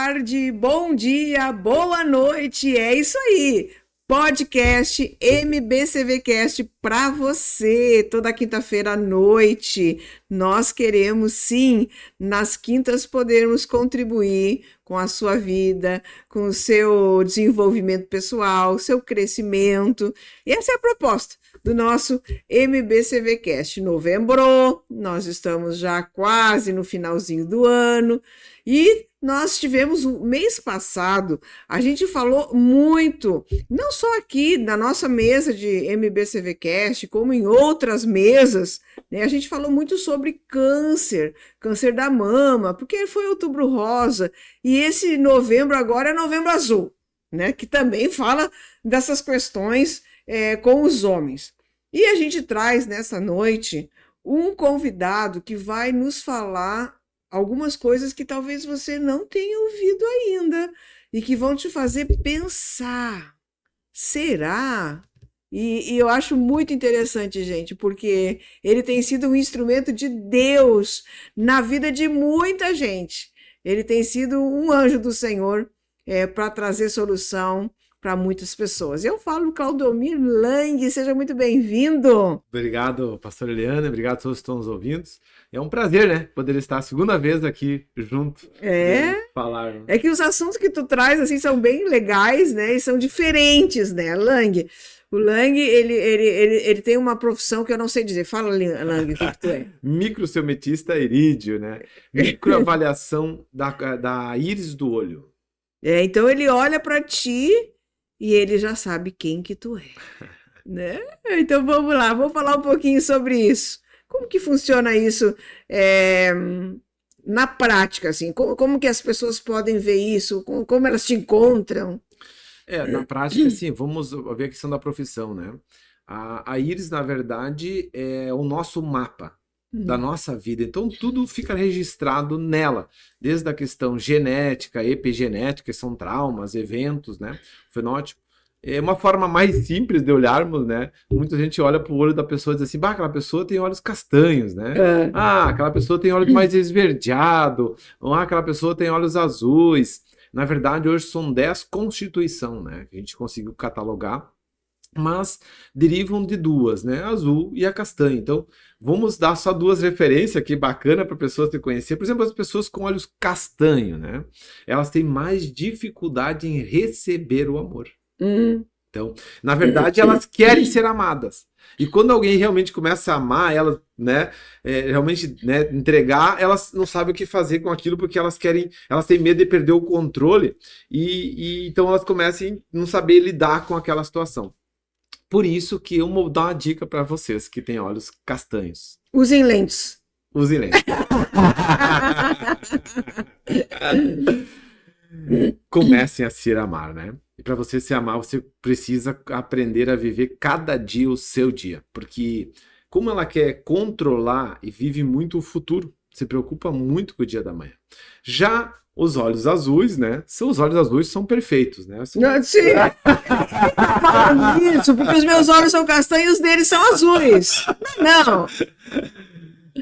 tarde, bom dia, boa noite, é isso aí. Podcast MBCVcast para você, toda quinta-feira à noite. Nós queremos sim, nas quintas podermos contribuir com a sua vida, com o seu desenvolvimento pessoal, seu crescimento. E essa é a proposta do nosso MBCVcast. Novembro, nós estamos já quase no finalzinho do ano e nós tivemos o mês passado, a gente falou muito, não só aqui na nossa mesa de MBCVcast, como em outras mesas, né? A gente falou muito sobre câncer da mama, porque foi Outubro Rosa, e esse novembro agora é Novembro Azul, né? Que também fala dessas questões com os homens. E a gente traz nessa noite um convidado que vai nos falar algumas coisas que talvez você não tenha ouvido ainda e que vão te fazer pensar. Será? E eu acho muito interessante, gente, porque ele tem sido um instrumento de Deus na vida de muita gente. Ele tem sido um anjo do Senhor para trazer solução para muitas pessoas. Eu falo Claudomir Lang, seja muito bem-vindo. Obrigado, pastor Eliane, obrigado a todos que estão nos ouvindo. É um prazer, né, poder estar a segunda vez aqui junto. Falar. É que os assuntos que tu traz, assim, são bem legais, né, e são diferentes, né, Lang? O Lang, ele tem uma profissão que eu não sei dizer. Fala, Lang, o que tu é? Microciometista irídeo, né? Microavaliação da íris do olho. Então ele olha para ti e ele já sabe quem que tu é, né? Então vamos lá, vamos falar um pouquinho sobre isso. Como que funciona isso na prática, assim? Como que as pessoas podem ver isso? Como elas te encontram? Na prática, sim, vamos ver a questão da profissão, né? A íris, na verdade, é o nosso mapa da nossa vida. Então, tudo fica registrado nela, desde a questão genética, epigenética, que são traumas, eventos, né? Fenótipo. É uma forma mais simples de olharmos, né? Muita gente olha para o olho da pessoa e diz assim, bah, aquela pessoa tem olhos castanhos, né? Ah, aquela pessoa tem olho mais esverdeado. Ou aquela pessoa tem olhos azuis. Na verdade, hoje são 10 constituição, né? Que a gente conseguiu catalogar, mas derivam de duas, né? A azul e a castanha. Então, vamos dar só duas referências aqui bacana para a pessoa se conhecer. Por exemplo, as pessoas com olhos castanhos, né? Elas têm mais dificuldade em receber o amor. Então, na verdade, elas querem ser amadas. E quando alguém realmente começa a amar elas, né, realmente, né, entregar, elas não sabem o que fazer com aquilo porque elas têm medo de perder o controle e então elas começam a não saber lidar com aquela situação. Por isso que eu vou dar uma dica para vocês que têm olhos castanhos. Usem lentes. Usem lentes. Comecem a se amar, né? E para você se amar, você precisa aprender a viver cada dia o seu dia. Porque como ela quer controlar e vive muito o futuro, se preocupa muito com o dia da manhã. Já os olhos azuis, né? Os olhos azuis são perfeitos, né? Sim. Isso, porque os meus olhos são castanhos e os deles são azuis. Não.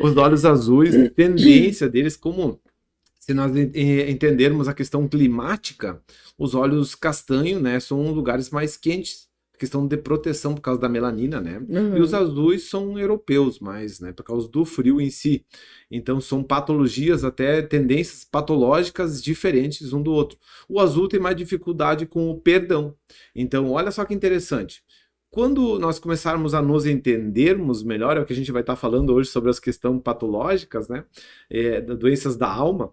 Os olhos azuis, a tendência deles, como se nós entendermos a questão climática, os olhos castanhos, né, são lugares mais quentes, questão de proteção por causa da melanina, né? E os azuis são europeus mais, né, por causa do frio em si. Então são patologias, até tendências patológicas diferentes um do outro. O azul tem mais dificuldade com o perdão. Então olha só que interessante. Quando nós começarmos a nos entendermos melhor, é o que a gente vai estar falando hoje sobre as questões patológicas, né, doenças da alma.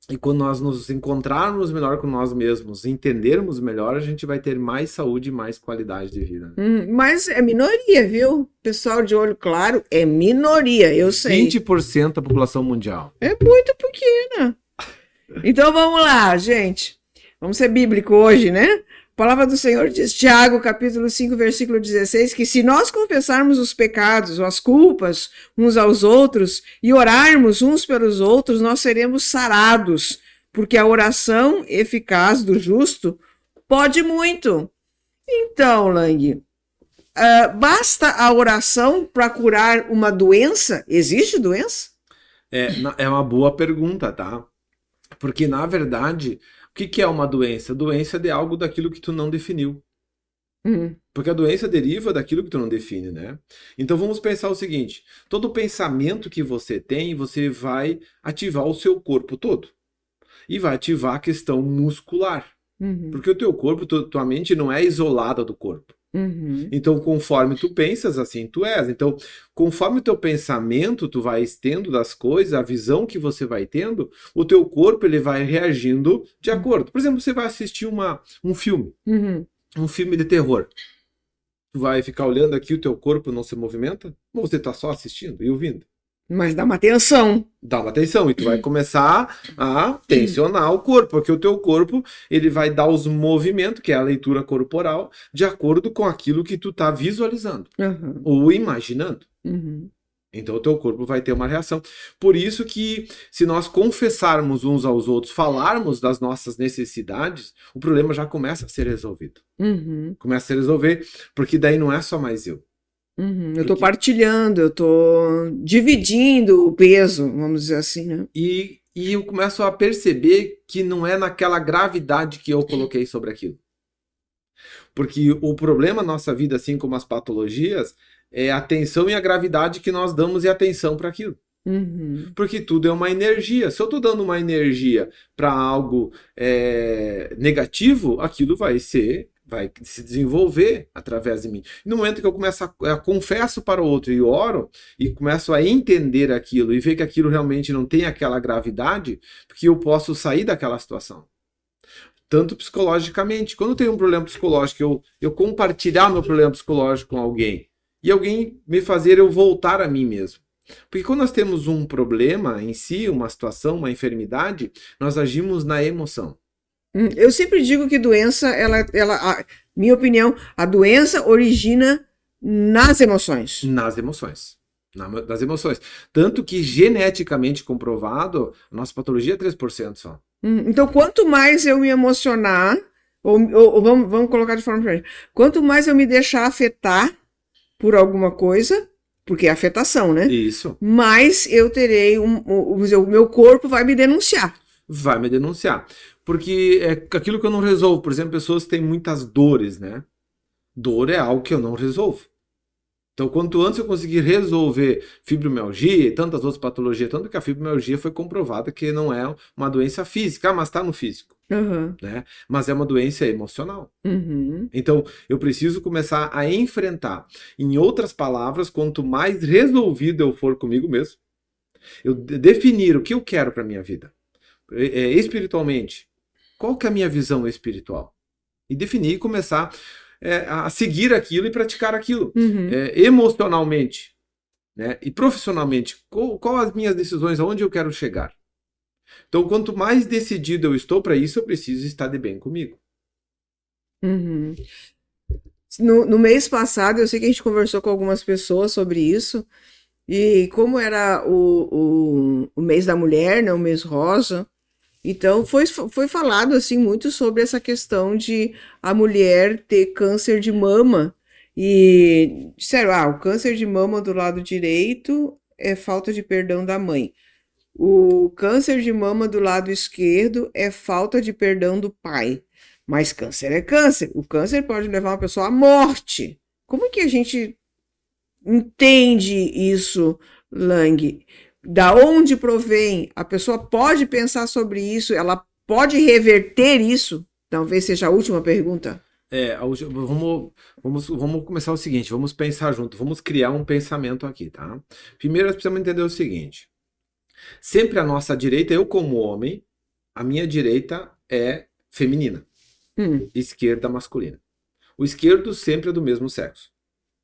E quando nós nos encontrarmos melhor com nós mesmos, entendermos melhor, a gente vai ter mais saúde e mais qualidade de vida. Mas é minoria, viu? Pessoal de olho claro é minoria, eu sei. 20% da população mundial. É muito pequena. Então vamos lá, gente. Vamos ser bíblico hoje, né? A palavra do Senhor diz, Tiago, capítulo 5, versículo 16, que se nós confessarmos os pecados ou as culpas uns aos outros e orarmos uns pelos outros, nós seremos sarados, porque a oração eficaz do justo pode muito. Então, Lang, basta a oração para curar uma doença? Existe doença? É uma boa pergunta, tá? Porque, na verdade, O que é uma doença? Doença é de algo daquilo que tu não definiu. Uhum. Porque a doença deriva daquilo que tu não define, né? Então vamos pensar o seguinte: todo pensamento que você tem, você vai ativar o seu corpo todo. E vai ativar a questão muscular. Uhum. Porque o teu corpo, tua mente não é isolada do corpo. Uhum. Então, conforme tu pensas, assim tu és. Então, conforme o teu pensamento, tu vai tendo das coisas, a visão que você vai tendo, o teu corpo ele vai reagindo de acordo. Por exemplo, você vai assistir um filme, Uhum. um filme de terror. Tu vai ficar olhando aqui, o teu corpo não se movimenta? Ou você tá só assistindo e ouvindo? Mas dá uma atenção. Dá uma atenção e tu vai começar a tensionar o corpo, porque o teu corpo ele vai dar os movimentos, que é a leitura corporal, de acordo com aquilo que tu tá visualizando Uhum. ou imaginando. Uhum. Então o teu corpo vai ter uma reação. Por isso que se nós confessarmos uns aos outros, falarmos das nossas necessidades, o problema já começa a ser resolvido. Uhum. Começa a ser resolver, porque daí não é só mais eu. Uhum. Eu tô partilhando, eu tô dividindo o peso, vamos dizer assim, né? E eu começo a perceber que não é naquela gravidade que eu coloquei sobre aquilo. Porque o problema na nossa vida, assim como as patologias, é a atenção e a gravidade que nós damos e atenção para aquilo. Uhum. Porque tudo é uma energia. Se eu estou dando uma energia para algo negativo, aquilo vai se desenvolver através de mim. No momento que eu começo a confesso para o outro e oro, e começo a entender aquilo e ver que aquilo realmente não tem aquela gravidade, porque eu posso sair daquela situação. Tanto psicologicamente. Quando eu tenho um problema psicológico, eu compartilhar meu problema psicológico com alguém, e alguém me fazer eu voltar a mim mesmo. Porque quando nós temos um problema em si, uma situação, uma enfermidade, nós agimos na emoção. Eu sempre digo que doença, minha opinião, a doença origina nas emoções. Nas emoções. Das emoções. Tanto que geneticamente comprovado, a nossa patologia é 3% só. Então, quanto mais eu me emocionar, ou vamos colocar de forma diferente, quanto mais eu me deixar afetar por alguma coisa, porque é afetação, né? Isso. Mais eu terei, o meu corpo vai me denunciar. Vai me denunciar. Porque é aquilo que eu não resolvo. Por exemplo, pessoas que têm muitas dores, né? Dor é algo que eu não resolvo. Então, quanto antes eu conseguir resolver fibromialgia e tantas outras patologias, tanto que a fibromialgia foi comprovada que não é uma doença física, mas está no físico, né? Mas é uma doença emocional. Uhum. Então, eu preciso começar a enfrentar. Em outras palavras, quanto mais resolvido eu for comigo mesmo, eu definir o que eu quero para minha vida, espiritualmente, qual que é a minha visão espiritual? E definir e começar a seguir aquilo e praticar aquilo. Uhum. Emocionalmente, né? E profissionalmente, qual as minhas decisões, aonde eu quero chegar? Então, quanto mais decidido eu estou para isso, eu preciso estar de bem comigo. Uhum. No mês passado, eu sei que a gente conversou com algumas pessoas sobre isso, e como era o mês da mulher, né, o mês rosa, então foi falado assim muito sobre essa questão de a mulher ter câncer de mama, e disseram, o câncer de mama do lado direito é falta de perdão da mãe. O câncer de mama do lado esquerdo é falta de perdão do pai. Mas câncer é câncer. O câncer pode levar uma pessoa à morte. Como que a gente entende isso, Lang? Da onde provém? A pessoa pode pensar sobre isso? Ela pode reverter isso? Talvez seja a última pergunta. Vamos começar o seguinte, vamos pensar junto, vamos criar um pensamento aqui, tá? Primeiro nós precisamos entender o seguinte, sempre a nossa direita, eu como homem, a minha direita é feminina, esquerda masculina. O esquerdo sempre é do mesmo sexo.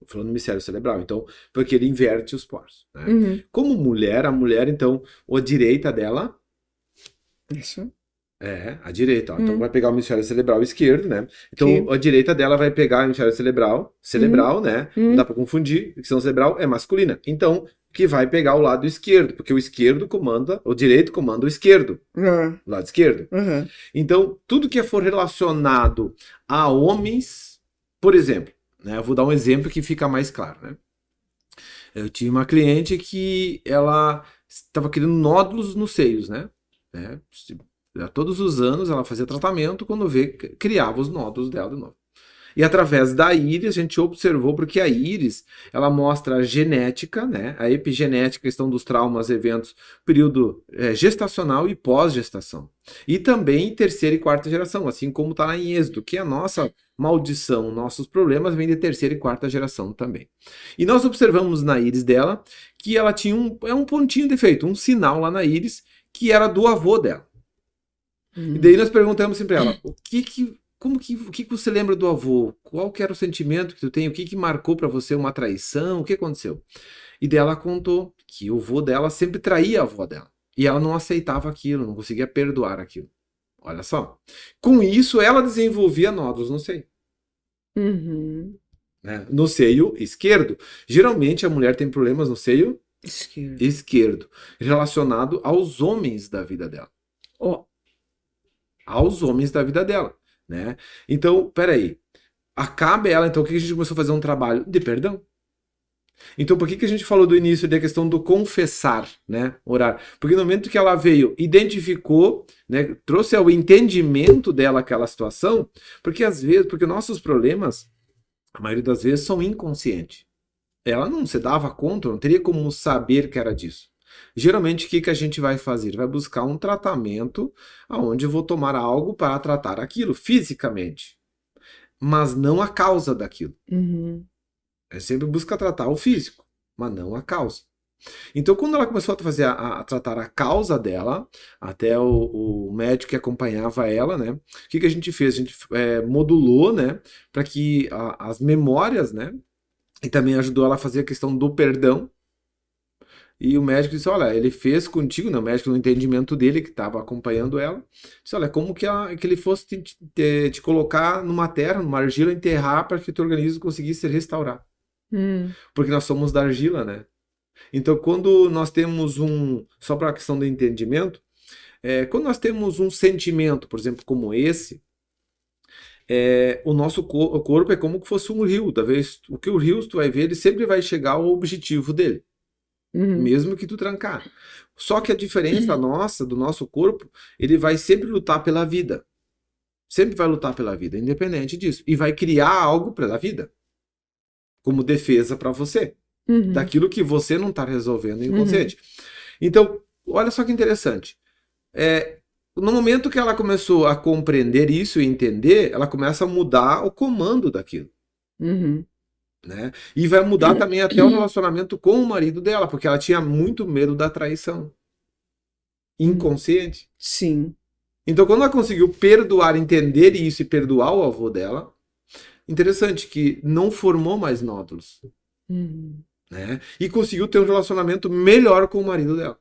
Falando do hemisfério cerebral, então, porque ele inverte os polos. Né? Uhum. Como mulher, a mulher, então, a direita dela Isso. é a direita. Ó. Então vai pegar o hemisfério cerebral esquerdo, né? Então Sim. a direita dela vai pegar o hemisfério cerebral, né? Não dá para confundir, porque o cerebral é masculina. Então, que vai pegar o lado esquerdo, porque o esquerdo comanda, o direito comanda o esquerdo. O lado esquerdo. Então, tudo que for relacionado a homens, por exemplo, né? Eu vou dar um exemplo que fica mais claro, né? Eu tive uma cliente que ela estava criando nódulos nos seios, né? Todos os anos ela fazia tratamento, quando vê, criava os nódulos dela de novo. E através da íris, a gente observou, porque a íris, ela mostra a genética, né? A epigenética, questão dos traumas, eventos, período gestacional e pós-gestação. E também terceira e quarta geração, assim como está lá em Êxodo, que a nossa maldição, nossos problemas vêm de terceira e quarta geração também. E nós observamos na íris dela que ela tinha um pontinho de defeito, um sinal lá na íris, que era do avô dela. E daí nós perguntamos sempre para ela, o que você lembra do avô? Qual que era o sentimento que tu tem? O que marcou para você uma traição? O que aconteceu? E daí ela contou que o avô dela sempre traía a avó dela. E ela não aceitava aquilo, não conseguia perdoar aquilo. Olha só. Com isso, ela desenvolvia nódulos no seio. Uhum. Né? No seio esquerdo. Geralmente a mulher tem problemas no seio esquerdo relacionado aos homens da vida dela. Aos homens da vida dela. Né? Então, peraí. Acaba ela, então, o que a gente começou a fazer um trabalho de perdão? Então, por que a gente falou do início da questão do confessar, né? Orar? Porque no momento que ela veio, identificou, né? Trouxe ao entendimento dela aquela situação, porque às vezes, porque nossos problemas, a maioria das vezes, são inconscientes. Ela não se dava conta, não teria como saber que era disso. Geralmente, o que a gente vai fazer? Vai buscar um tratamento onde eu vou tomar algo para tratar aquilo fisicamente, mas não a causa daquilo. Uhum. Eu sempre busca tratar o físico, mas não a causa. Então, quando ela começou a fazer a tratar a causa dela, até o médico que acompanhava ela, né? O que a gente fez? A gente modulou, né? Para que as memórias, né? E também ajudou ela a fazer a questão do perdão. E o médico disse, olha, ele fez contigo, né? O médico no entendimento dele, que estava acompanhando ela, disse, olha, como que ele fosse te colocar numa terra, numa argila, enterrar para que o teu organismo conseguisse se restaurar. Porque nós somos da argila, né? Então, quando nós temos só para a questão do entendimento, quando nós temos um sentimento, por exemplo, como esse, o nosso corpo é como que fosse um rio. Talvez o que o rio, tu vai ver, ele sempre vai chegar ao objetivo dele. Mesmo que tu trancar. Só que a diferença nossa, do nosso corpo, ele vai sempre lutar pela vida. Sempre vai lutar pela vida, independente disso. E vai criar algo pela vida. Como defesa para você. Daquilo que você não está resolvendo inconsciente. Então, olha só que interessante. No momento que ela começou a compreender isso e entender, ela começa a mudar o comando daquilo. Né? E vai mudar também até o relacionamento com o marido dela, porque ela tinha muito medo da traição. Inconsciente. Sim. Então, quando ela conseguiu perdoar, entender isso e perdoar o avô dela, interessante que não formou mais nódulos. Né? E conseguiu ter um relacionamento melhor com o marido dela.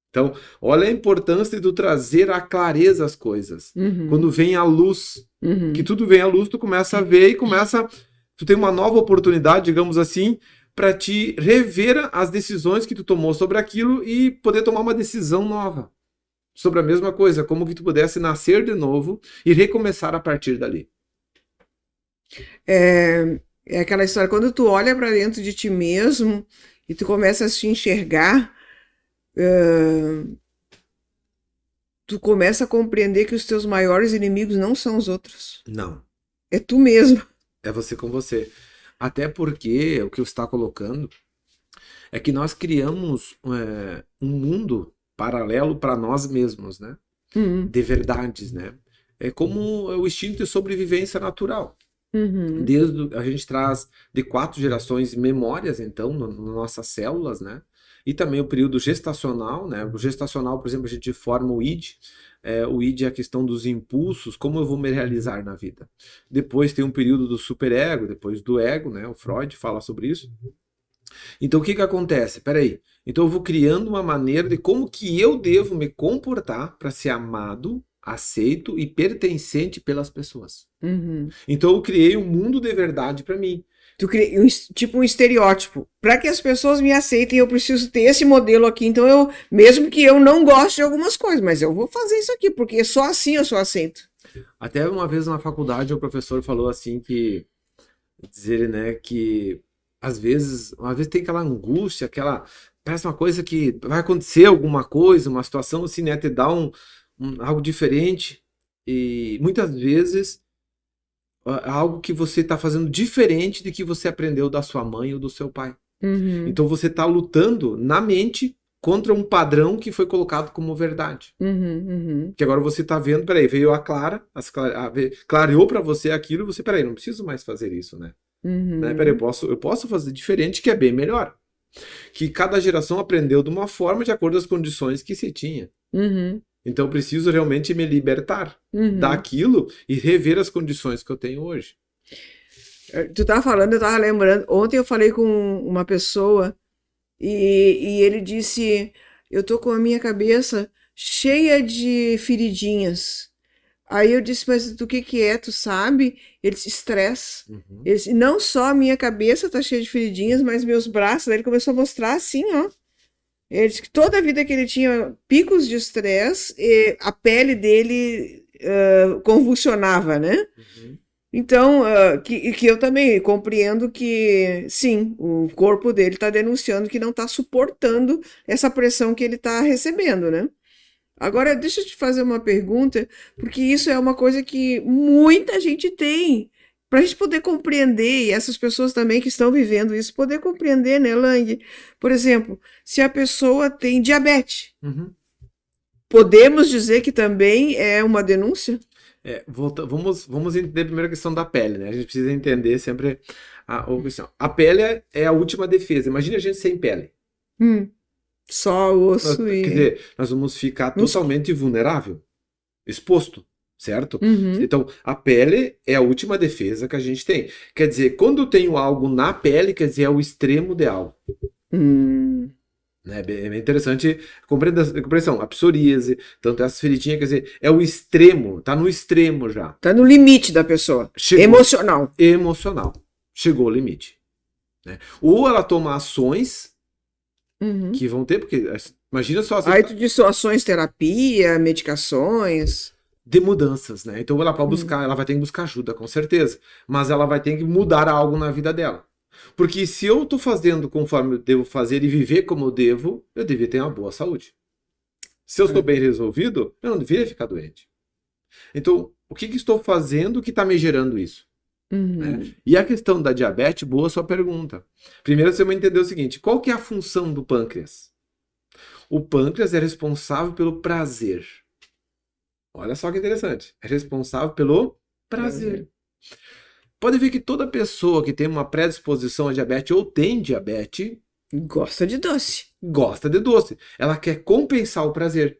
Então, olha a importância de tu trazer à clareza as coisas. Quando vem a luz, que tudo vem à luz, tu começa a ver e tu tem uma nova oportunidade, digamos assim, para te rever as decisões que tu tomou sobre aquilo e poder tomar uma decisão nova sobre a mesma coisa, como que tu pudesse nascer de novo e recomeçar a partir dali. É aquela história, quando tu olha para dentro de ti mesmo e tu começa a se enxergar, tu começa a compreender que os teus maiores inimigos não são os outros. Não. É tu mesmo. É você com você. Até porque o que você está colocando é que nós criamos um mundo paralelo para nós mesmos, né? De verdades, né? É como o instinto de sobrevivência natural. A gente traz de 4 gerações memórias, então, nas nossas células, né? E também o período gestacional, né? O gestacional, por exemplo, a gente forma o id. O id é a questão dos impulsos, como eu vou me realizar na vida. Depois tem um período do superego, depois do ego, né? O Freud fala sobre isso. Então, o que acontece? Peraí. Então, eu vou criando uma maneira de como que eu devo me comportar para ser amado, aceito e pertencente pelas pessoas. Então, eu criei um mundo de verdade para mim. Tu cria tipo um estereótipo. Para que as pessoas me aceitem, eu preciso ter esse modelo aqui. Então, mesmo que eu não goste de algumas coisas, mas eu vou fazer isso aqui, porque só assim eu sou aceito. Até uma vez na faculdade, o professor falou assim dizer, né, que às vezes tem aquela angústia, parece uma coisa que vai acontecer alguma coisa, uma situação assim, né? Te dá algo diferente. E muitas vezes algo que você está fazendo diferente do que você aprendeu da sua mãe ou do seu pai. Uhum, Então você está lutando na mente contra um padrão que foi colocado como verdade. uhum, Que agora você está vendo, peraí, veio a Clara, clareou para você aquilo, você, peraí, não preciso mais fazer isso, né? Peraí, uhum, eu posso fazer diferente, que é bem melhor. Que cada geração aprendeu de uma forma de acordo com as condições que se tinha. uhum, Então eu preciso realmente me libertar uhum. daquilo e rever as condições que eu tenho hoje. Tu tava falando, eu tava lembrando. Ontem eu falei com uma pessoa e ele disse: Eu tô com a minha cabeça cheia de feridinhas. Aí eu disse: Mas do que é? Tu sabe? Ele disse: Estresse. Uhum. Ele disse: Não só a minha cabeça tá cheia de feridinhas, mas meus braços. Aí ele começou a mostrar assim, ó. Ele disse que toda a vida que ele tinha picos de estresse, a pele dele convulsionava, né? Uhum. Então, que eu também compreendo que, sim, o corpo dele está denunciando que não está suportando essa pressão que ele está recebendo, né? Agora, deixa eu te fazer uma pergunta, porque isso é uma coisa que muita gente tem. Para a gente poder compreender, e essas pessoas também que estão vivendo isso, poder compreender, né, Lang? Por exemplo, se a pessoa tem diabetes, Uhum. podemos dizer que também é uma denúncia? Vamos entender primeiro a questão da pele, né? A gente precisa entender sempre a questão. A pele é a última defesa. Imagina a gente sem pele. Hum, só osso Quer e dizer, nós vamos ficar músculo. totalmente vulnerável, exposto, certo? Uhum. Então, a pele é a última defesa que a gente tem. Quer dizer, quando eu tenho algo na pele, quer dizer, é o extremo de algo. Hum. Né? É bem interessante compreensão. A psoríase, tanto as feridinhas, quer dizer, é o extremo, tá no extremo já. Tá no limite da pessoa. Chegou Emocional. emocional. Chegou o limite. Né? Ou ela toma ações Uhum. que vão ter, porque imagina só você Aí tu disse ações, terapia, medicações. de mudanças, né? Então ela pode Hum. buscar, ela vai ter que buscar ajuda, com certeza. Mas ela vai ter que mudar algo na vida dela. Porque se eu tô fazendo conforme eu devo fazer e viver como eu devia ter uma boa saúde. Se eu estou bem resolvido, eu não deveria ficar doente. Então, o que estou fazendo que está me gerando isso? Né? Uhum. E a questão da diabetes, boa sua pergunta. Primeiro você vai entender o seguinte: qual que é a função do pâncreas? O pâncreas é responsável pelo prazer. Olha só que interessante. É responsável pelo prazer. Pode ver que toda pessoa que tem uma predisposição a diabetes ou tem diabetes Gosta de doce. gosta de doce. Ela quer compensar o prazer.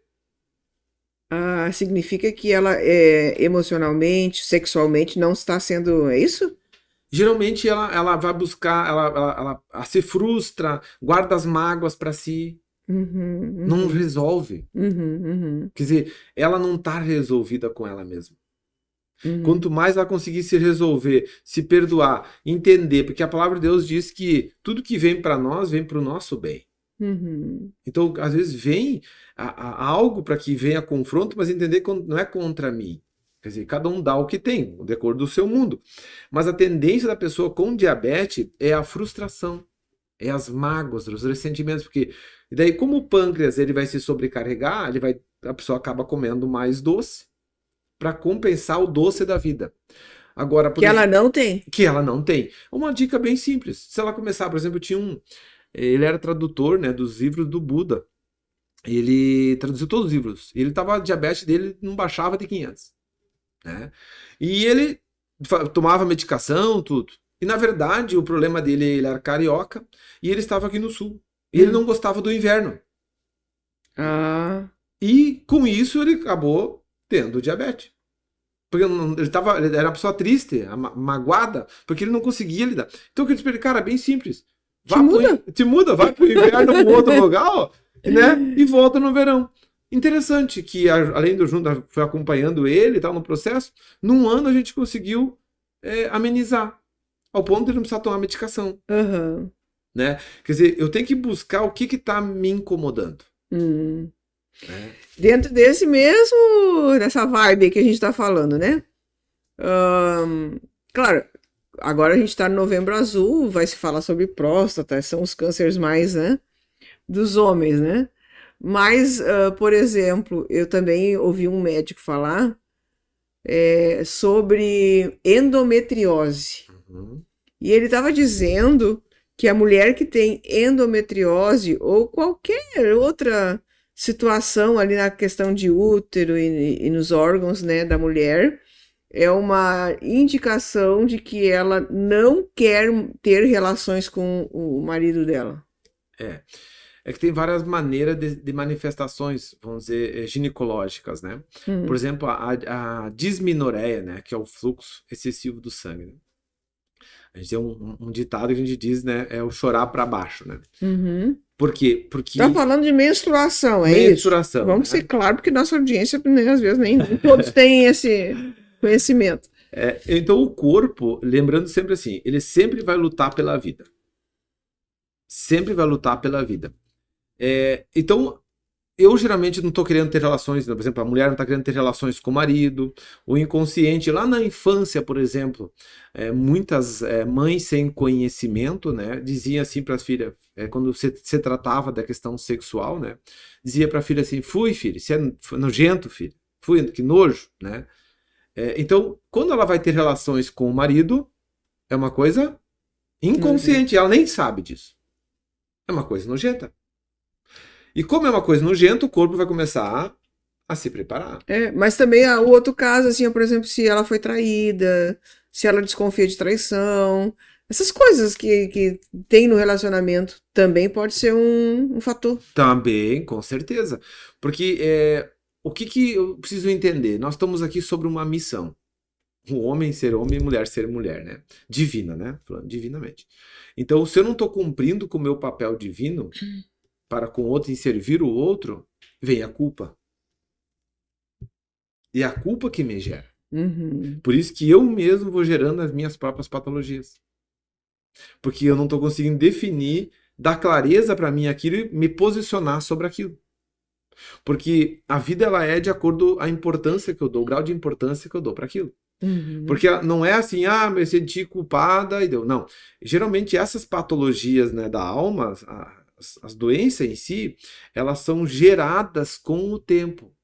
Ah, significa que ela emocionalmente, sexualmente não está sendo. É isso? Geralmente ela vai buscar, ela se frustra, guarda as mágoas para si, Uhum, não uhum, resolve. uhum, Quer dizer, ela não está resolvida com ela mesma. uhum, Quanto mais ela conseguir se resolver, se perdoar, entender, porque a palavra de Deus diz que tudo que vem para nós vem para o nosso bem. uhum, Então, às vezes vem algo para que venha confronto, mas entender que não é contra mim. Quer dizer, cada um dá o que tem, de acordo com o seu mundo. Mas a tendência da pessoa com diabetes é a frustração, é as mágoas, os ressentimentos, porque e daí como o pâncreas ele vai se sobrecarregar, a pessoa acaba comendo mais doce para compensar o doce da vida. Agora, por que ela exemplo, não tem. que ela não tem. Uma dica bem simples. Se ela começar, por exemplo, ele era tradutor, né, dos livros do Buda. Ele traduziu todos os livros. Ele tava, a diabetes dele não baixava de 500, né? E ele tomava medicação, tudo. E na verdade, o problema dele, ele era carioca e ele estava aqui no sul. E ele Hum. não gostava do inverno. Ah, E com isso ele acabou tendo diabetes. Porque ele era uma pessoa triste, magoada, porque ele não conseguia lidar. Então eu queria dizer, cara, bem simples. te muda? Te muda, vai pro inverno para outro lugar, ó, né? E volta no verão. Interessante que, além do junto, foi acompanhando ele e tal no processo, num ano a gente conseguiu amenizar, ao ponto de ele não precisar tomar medicação, Aham. né? Quer dizer, eu tenho que buscar o que está me incomodando, Hum. né? Dentro dessa vibe que a gente está falando, né? Claro, agora a gente está no Novembro Azul, vai se falar sobre próstata, são os cânceres mais, né? dos homens, né? Mas, por exemplo, eu também ouvi um médico falar sobre endometriose. Uhum. E ele estava dizendo que a mulher que tem endometriose ou qualquer outra situação ali na questão de útero e nos órgãos, né, da mulher, é uma indicação de que ela não quer ter relações com o marido dela. É. É que tem várias maneiras de manifestações, vamos dizer, ginecológicas, né? Por Hum, exemplo, a dismenoreia, né? Que é o fluxo excessivo do sangue, né? A gente tem um ditado que a gente diz, né? É o chorar para baixo, né? uhum. Por quê? Tá Porque falando de menstruação, é isso? menstruação, Vamos ser né? claro, porque nossa audiência, né, às vezes, nem todos têm esse conhecimento. Então o corpo, lembrando sempre assim, ele sempre vai lutar pela vida. Sempre vai lutar pela vida. Então, eu geralmente não estou querendo ter relações, por exemplo, a mulher não está querendo ter relações com o marido, o inconsciente, lá na infância, por exemplo, muitas mães sem conhecimento, né, diziam assim para as filhas, quando se tratava da questão sexual, né, dizia para a filha assim, fui filho, você é nojento, filho, fui, que nojo, né. Então, quando ela vai ter relações com o marido, é uma coisa inconsciente, Nojento. ela nem sabe disso, é uma coisa nojenta. E como é uma coisa nojenta, o corpo vai começar a se preparar. Mas também o outro caso, assim, por exemplo, se ela foi traída, se ela desconfia de traição, essas coisas que tem no relacionamento também pode ser um fator. Também, com certeza. Porque o que eu preciso entender? Nós estamos aqui sobre uma missão. O homem ser homem e mulher ser mulher, né? Divina, né? Falando divinamente. Então, se eu não estou cumprindo com o meu papel divino para com o outro em servir o outro, vem a culpa. E é a culpa que me gera. Uhum. Por isso que eu mesmo vou gerando as minhas próprias patologias. Porque eu não estou conseguindo definir, dar clareza para mim aquilo e me posicionar sobre aquilo. Porque a vida ela é de acordo com a importância que eu dou, o grau de importância que eu dou para aquilo. Uhum. Porque não é assim, me senti culpada e deu. Não. Geralmente essas patologias, né, da alma, as doenças em si, elas são geradas com o tempo.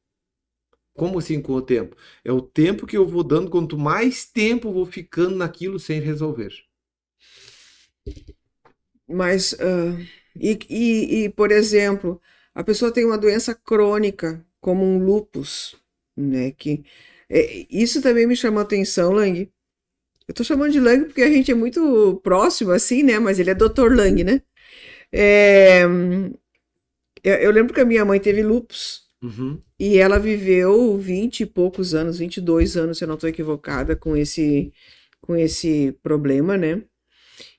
Como assim com o tempo? É o tempo que eu vou dando, quanto mais tempo eu vou ficando naquilo sem resolver. Mas, por exemplo, a pessoa tem uma doença crônica, como um lúpus, né? Isso também me chamou a atenção, Lang. Eu tô chamando de Lang porque a gente é muito próximo, assim, né? Mas ele é Dr. Lang, né? É, eu lembro que a minha mãe teve lúpus Uhum. e ela viveu 20 e poucos anos, 22 anos, se eu não estou equivocada, com esse problema, né?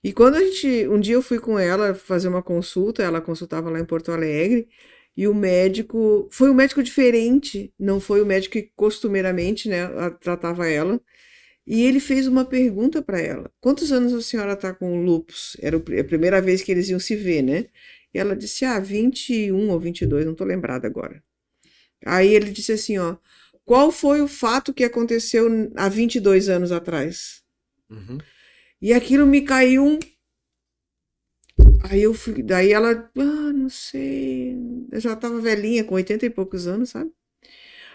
E quando um dia eu fui com ela fazer uma consulta, ela consultava lá em Porto Alegre, e o médico, foi um médico diferente, não foi o médico que costumeiramente, né, tratava ela, e ele fez uma pergunta para ela: quantos anos a senhora está com lúpus? Era a primeira vez que eles iam se ver, né? E ela disse: 21 ou 22, não estou lembrada agora. Aí ele disse assim, ó: qual foi o fato que aconteceu há 22 anos atrás? Uhum. E aquilo me caiu um. Aí eu fui, daí ela, não sei, eu já tava velhinha, com 80 e poucos anos, sabe?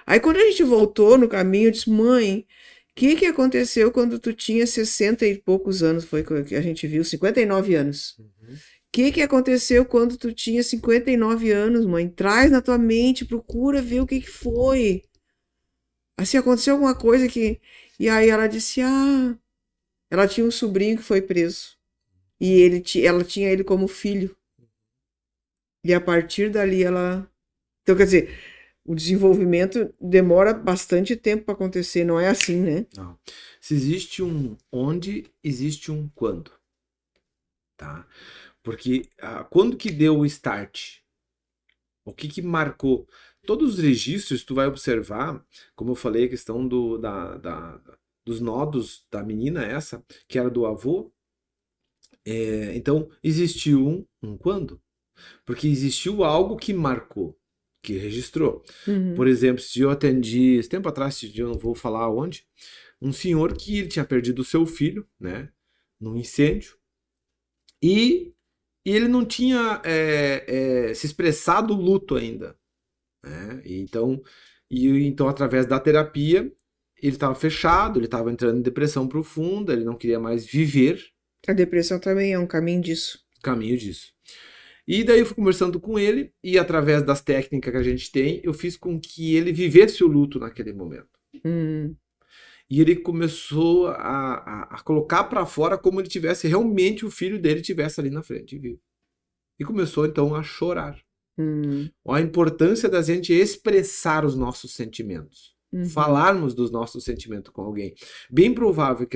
Aí quando a gente voltou no caminho, eu disse: mãe, o que aconteceu quando tu tinha 60 e poucos anos? Foi que a gente viu, 59 anos. Uhum. O que aconteceu quando tu tinha 59 anos, mãe? Traz na tua mente, procura ver o que foi. Assim, aconteceu alguma coisa que. E aí ela disse: ela tinha um sobrinho que foi preso. E ela tinha ele como filho. E a partir dali ela. Então, quer dizer, o desenvolvimento demora bastante tempo para acontecer, não é assim, né? Não. Se existe um onde, existe um quando, tá? Porque quando que deu o start? O que marcou? Todos os registros, tu vai observar, como eu falei, a questão dos nodos da menina essa, que era do avô. Então, existiu um quando? Porque existiu algo que marcou, que registrou. Por Uhum. exemplo, se eu atendi, esse tempo atrás, eu não vou falar onde, um senhor que ele tinha perdido o seu filho, né, num incêndio, e E ele não tinha se expressado o luto ainda, né? Então, através da terapia, ele estava fechado, ele estava entrando em depressão profunda, ele não queria mais viver. A depressão também é um caminho disso. Caminho disso. E daí eu fui conversando com ele, e através das técnicas que a gente tem, eu fiz com que ele vivesse o luto naquele momento. E ele começou a colocar para fora como ele tivesse realmente o filho dele tivesse ali na frente, vivo. E começou então a chorar. A importância da gente expressar os nossos sentimentos. Falarmos dos nossos sentimentos com alguém. Bem provável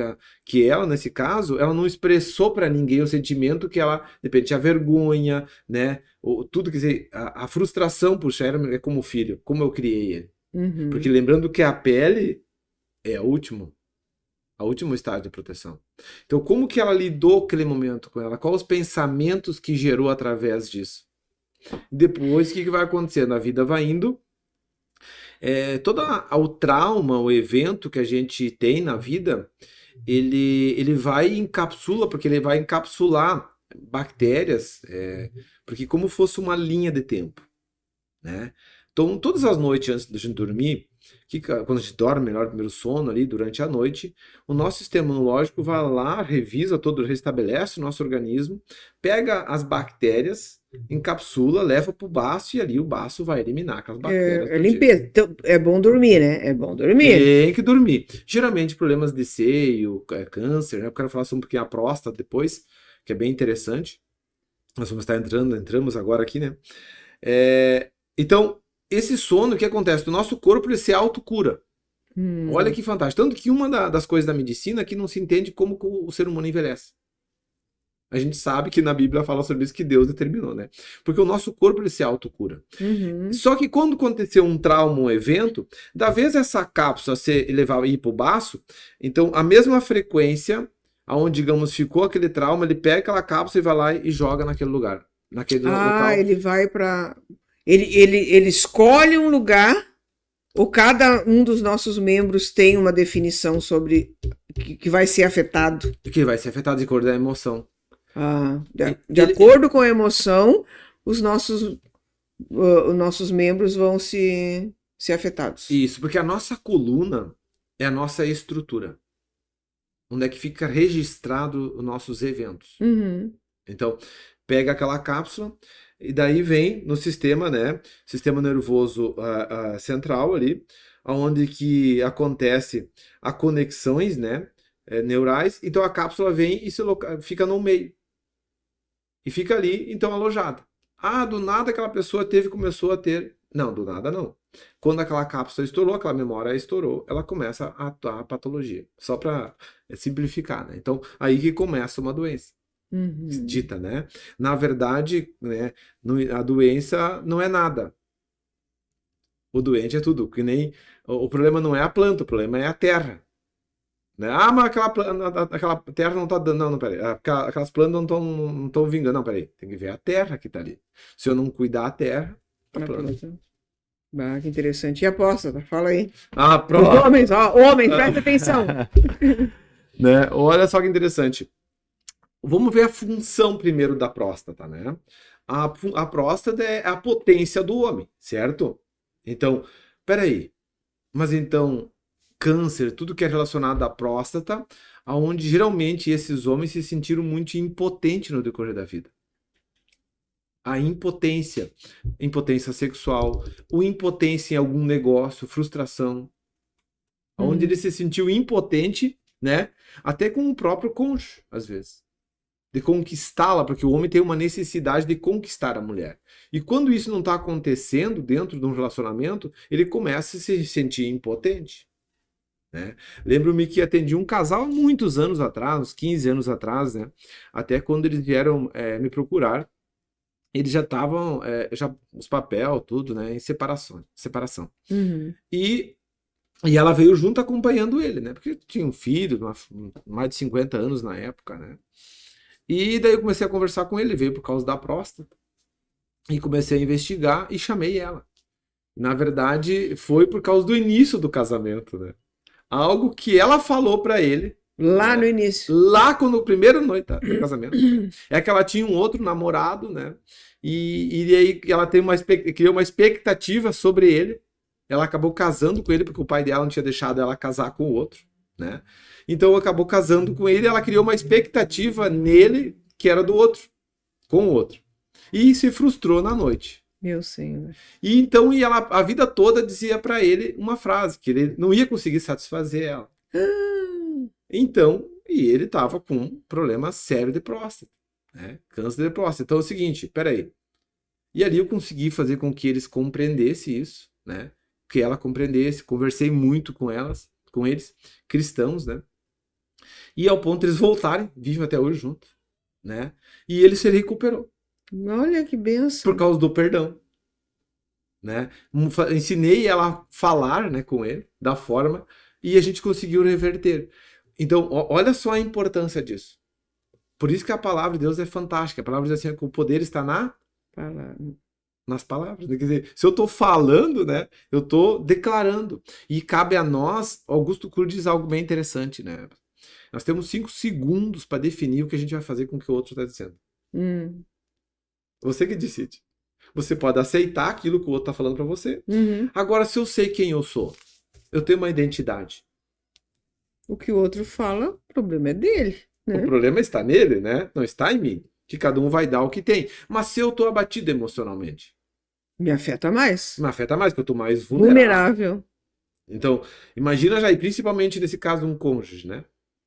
que ela, nesse caso, ela não expressou para ninguém o sentimento que ela, de repente, a vergonha, né? Ou tudo, quer dizer, a frustração, puxa, é como filho, como eu criei ele. Porque lembrando que a pele é o último estágio de proteção. Então, como que ela lidou aquele momento com ela? Quais os pensamentos que gerou através disso? Depois, o que vai acontecendo? A vida vai indo. Todo o trauma, o evento que a gente tem na vida, ele vai encapsula, porque ele vai encapsular bactérias, porque como fosse uma linha de tempo, né? Então, todas as noites antes de a gente dormir, quando a gente dorme, melhor, primeiro sono ali durante a noite, o nosso sistema imunológico vai lá, revisa todo, restabelece o nosso organismo, pega as bactérias, encapsula, leva para o baço e ali o baço vai eliminar aquelas bactérias. É limpeza. Então, é bom dormir, né? É bom dormir. Tem que dormir. Geralmente problemas de seio, câncer, né? Eu quero falar sobre um pouquinho a próstata depois, que é bem interessante. Nós vamos estar entramos agora aqui, né? Então, esse sono, o que acontece? O nosso corpo ele se autocura. Olha que fantástico. Tanto que uma das coisas da medicina é que não se entende como o ser humano envelhece. A gente sabe que na Bíblia fala sobre isso, que Deus determinou, né? Porque o nosso corpo ele se autocura. Só que quando aconteceu um trauma, um evento, da vez essa cápsula se levar ir para o baço, então a mesma frequência, aonde digamos ficou aquele trauma, ele pega aquela cápsula e vai lá e joga naquele lugar. Naquele local. Ele vai para... Ele escolhe um lugar, ou cada um dos nossos membros tem uma definição sobre que vai ser afetado. Que vai ser afetado de acordo com a emoção. De acordo com a emoção, os nossos membros vão ser afetados. Isso, porque a nossa coluna é a nossa estrutura. Onde é que fica registrado os nossos eventos. Então, pega aquela cápsula e daí vem no sistema, né? Sistema nervoso central ali, onde que acontece as conexões, né? Neurais. Então a cápsula vem e fica no meio. E fica ali, então, alojada. Do nada aquela pessoa começou a ter... Não, do nada não. Quando aquela cápsula estourou, aquela memória estourou, ela começa a atuar a patologia. Só para simplificar, né? Então, aí que começa uma doença. Dita, né? Na verdade, né, a doença não é nada. O doente é tudo. Que nem o problema não é a planta, o problema é a terra. Né? Mas aquela terra não tá dando. Não, peraí. Aquelas plantas não estão vingando. Não, peraí. Tem que ver a terra que tá ali. Se eu não cuidar da terra, a planta. Que interessante. E a próstata? Fala aí. Pronto. Homens, presta atenção. Né? Olha só que interessante. Vamos ver a função primeiro da próstata, né? A próstata é a potência do homem, certo? Então, peraí. Mas então, câncer, tudo que é relacionado à próstata, onde geralmente esses homens se sentiram muito impotentes no decorrer da vida. A impotência sexual, ou impotência em algum negócio, frustração, onde ele se sentiu impotente, né? Até com o próprio cônjuge, às vezes. De conquistá-la, porque o homem tem uma necessidade de conquistar a mulher. E quando isso não está acontecendo dentro de um relacionamento, ele começa a se sentir impotente. Né? Lembro-me que atendi um casal há muitos anos atrás, uns 15 anos atrás, né? Até quando eles vieram me procurar, eles já estavam, os papéis, tudo, né? Em separação. E ela veio junto acompanhando ele, né? Porque tinha um filho, mais de 50 anos na época, né? E daí eu comecei a conversar com ele, veio por causa da próstata. E comecei a investigar e chamei ela. Na verdade, foi por causa do início do casamento, né? Algo que ela falou pra ele, Lá no né? início. Lá quando o primeiro noite do casamento. É que ela tinha um outro namorado, né? E aí ela criou uma expectativa sobre ele. Ela acabou casando com ele porque o pai dela não tinha deixado ela casar com o outro, né? Então acabou casando com ele, ela criou uma expectativa nele que era do outro, com o outro. E se frustrou na noite. Meu Senhor. E então ela a vida toda dizia para ele uma frase que ele não ia conseguir satisfazer ela. Então, e ele estava com um problema sério de próstata, né? Câncer de próstata. Então é o seguinte, peraí. E ali eu consegui fazer com que eles compreendessem isso, né? Que ela compreendesse. Conversei muito com eles, cristãos, né? E ao ponto de eles voltarem, vivem até hoje juntos, né? E ele se recuperou Olha que por benção. causa do perdão, né? Ensinei ela a falar, né, com ele, da forma, e a gente conseguiu reverter. Então, olha só a importância disso. Por isso que a palavra de Deus é fantástica. A palavra diz assim que o poder está nas palavras. Quer dizer, se eu estou falando, né, eu estou declarando. E cabe a nós, Augusto Cury diz algo bem interessante, né? Nós temos 5 segundos para definir o que a gente vai fazer com o que o outro está dizendo. Você que decide. Você pode aceitar aquilo que o outro está falando para você. Agora, se eu sei quem eu sou, eu tenho uma identidade. O que o outro fala, o problema é dele, né? O problema está nele, né? Não está em mim. Que cada um vai dar o que tem. Mas se eu estou abatido emocionalmente, Me afeta mais. me afeta mais, porque eu estou mais vulnerável. Vulnerável. Então, imagina já, e principalmente nesse caso, um cônjuge, né?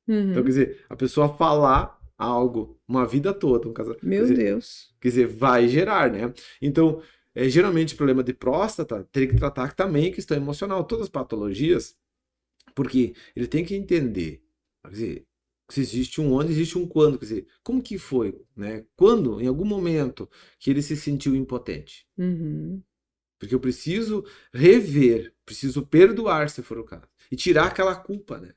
Então, quer dizer, a pessoa falar algo uma vida toda, um casamento. Meu Deus. Quer dizer, vai gerar, né? Então, geralmente, problema de próstata, teria que tratar também questão emocional, todas as patologias, porque ele tem que entender, quer dizer, se existe um onde, existe um quando, quer dizer, como que foi, né? Quando, em algum momento, que ele se sentiu impotente? Porque eu preciso rever, preciso perdoar, se for o caso, e tirar aquela culpa, né?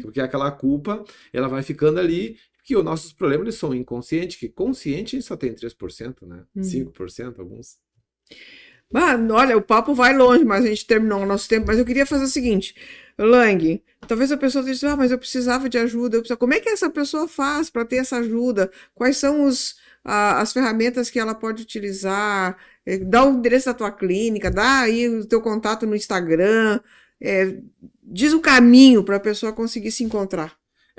Porque aquela culpa, ela vai ficando ali, que os nossos problemas eles são inconscientes, que consciente a gente só tem 3%, né? 5%, alguns. Olha, o papo vai longe, mas a gente terminou o nosso tempo. Mas eu queria fazer o seguinte, Lang, talvez a pessoa diga, mas eu precisava de ajuda. Como é que essa pessoa faz para ter essa ajuda? Quais são as ferramentas que ela pode utilizar? Dá o endereço da tua clínica, dá aí o teu contato no Instagram. Diz o caminho para a pessoa conseguir se encontrar.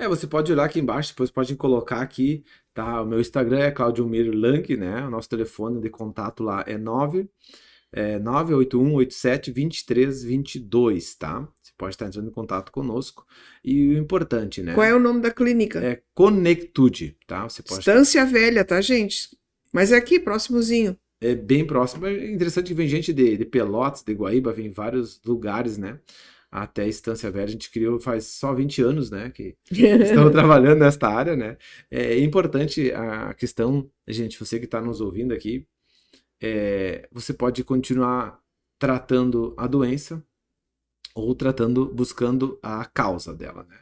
Você pode olhar aqui embaixo, depois pode colocar aqui, tá? O meu Instagram é Claudiomir Lang, né? O nosso telefone de contato lá é 981872322, tá? Você pode estar entrando em contato conosco. E o importante, né? Qual é o nome da clínica? É Conectude, tá? Você pode Estância Velha, tá, gente? Mas é aqui, próximozinho. É bem próximo. É interessante que vem gente de Pelotas, de Guaíba, vem vários lugares, né? Até Estância Velha, a gente criou faz só 20 anos, né? Que estamos trabalhando nesta área, né? É importante a questão, gente, você que está nos ouvindo aqui, você pode continuar tratando a doença ou buscando a causa dela, né?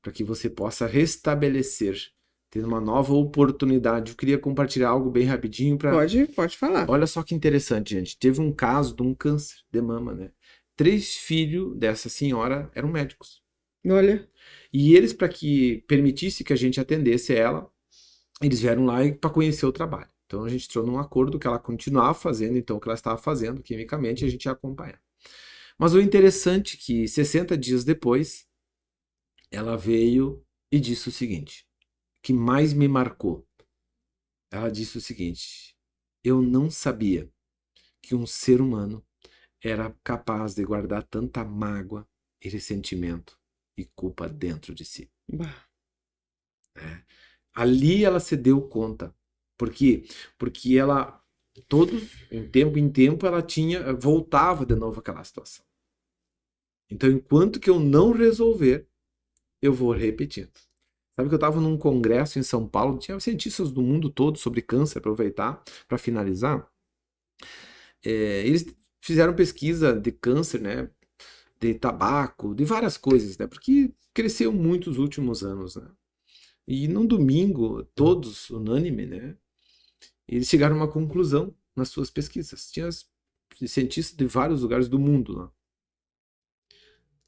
Para que você possa restabelecer, tendo uma nova oportunidade. Eu queria compartilhar algo bem rapidinho para. Pode falar. Olha só que interessante, gente. Teve um caso de um câncer de mama, né? 3 filhos dessa senhora eram médicos. Olha. E eles, para que permitisse que a gente atendesse ela, eles vieram lá para conhecer o trabalho. Então a gente entrou num acordo que ela continuava fazendo, então o que ela estava fazendo quimicamente, a gente ia acompanhar. Mas o interessante é que 60 dias depois, ela veio e disse o seguinte, que mais me marcou. Ela disse o seguinte, eu não sabia que um ser humano era capaz de guardar tanta mágoa e ressentimento e culpa dentro de si. Ali ela se deu conta. Por quê? Porque ela, em tempo, ela voltava de novo àquela situação. Então, enquanto que eu não resolver, eu vou repetindo. Sabe que eu estava num congresso em São Paulo, tinha cientistas do mundo todo sobre câncer, aproveitar para finalizar. Eles fizeram pesquisa de câncer, né, de tabaco, de várias coisas, né, porque cresceu muito nos últimos anos, né. E num domingo, todos, unânime, né, eles chegaram a uma conclusão nas suas pesquisas. Tinha cientistas de vários lugares do mundo lá.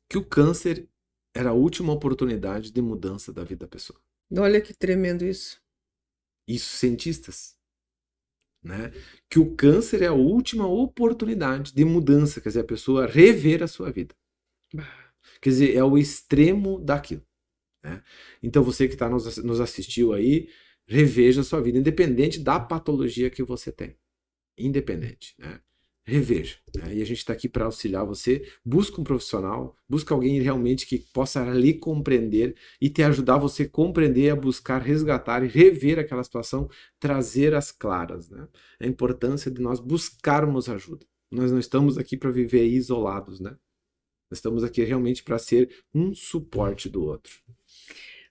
Que o câncer era a última oportunidade de mudança da vida da pessoa. Olha que tremendo isso. Isso cientistas, né? Que o câncer é a última oportunidade de mudança, quer dizer, a pessoa rever a sua vida. Quer dizer, é o extremo daquilo, né? Então você que nos assistiu aí, reveja a sua vida, independente da patologia que você tem. Independente, né? Reveja, né? E a gente está aqui para auxiliar você. Busca um profissional, busca alguém realmente que possa lhe compreender e te ajudar você a compreender, a buscar, resgatar e rever aquela situação, trazer as claras, né? A importância de nós buscarmos ajuda. Nós não estamos aqui para viver isolados, né? Nós estamos aqui realmente para ser um suporte do outro.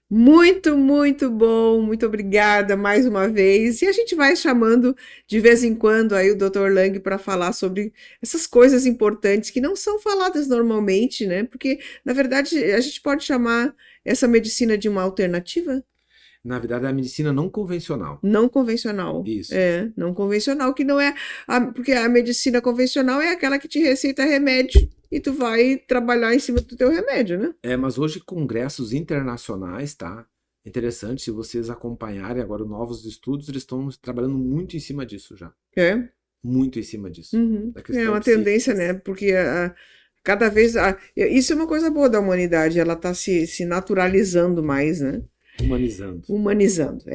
Muito, muito bom, muito obrigada mais uma vez. E a gente vai chamando de vez em quando aí o Dr. Lang para falar sobre essas coisas importantes que não são faladas normalmente, né? Porque, na verdade, a gente pode chamar essa medicina de uma alternativa? Na verdade, é a medicina não convencional. Não convencional. Isso. Não convencional, que não é. Porque a medicina convencional é aquela que te receita remédio e tu vai trabalhar em cima do teu remédio, né? Mas hoje congressos internacionais, tá? Interessante, se vocês acompanharem agora novos estudos, eles estão trabalhando muito em cima disso já. Muito em cima disso. Uhum. É uma tendência, né? Porque cada vez. Isso é uma coisa boa da humanidade, ela está se naturalizando mais, né? Humanizando,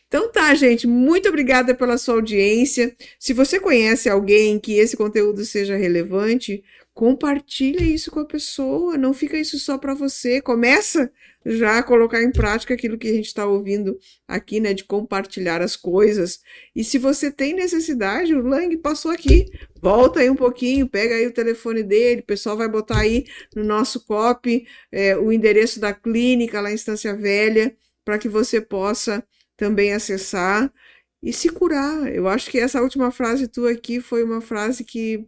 Então tá, gente, muito obrigada pela sua audiência. Se você conhece alguém que esse conteúdo seja relevante, compartilha isso com a pessoa, não fica isso só para você. Começa já a colocar em prática aquilo que a gente está ouvindo aqui, né, de compartilhar as coisas. E se você tem necessidade, o Lang passou aqui, volta aí um pouquinho, pega aí o telefone dele, o pessoal vai botar aí no nosso copy o endereço da clínica lá em Estância Velha, para que você possa também acessar e se curar. Eu acho que essa última frase tua aqui foi uma frase que,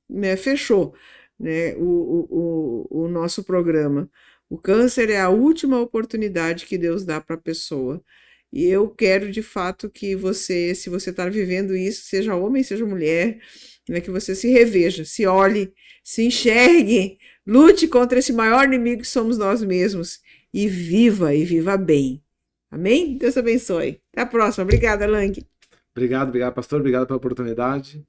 né, fechou, né, o nosso programa. O câncer é a última oportunidade que Deus dá para a pessoa. E eu quero, de fato, que você, se você está vivendo isso, seja homem, seja mulher, né, que você se reveja, se olhe, se enxergue, lute contra esse maior inimigo que somos nós mesmos e viva bem. Amém? Deus abençoe. Até a próxima. Obrigada, Lang. Obrigado, pastor. Obrigado pela oportunidade.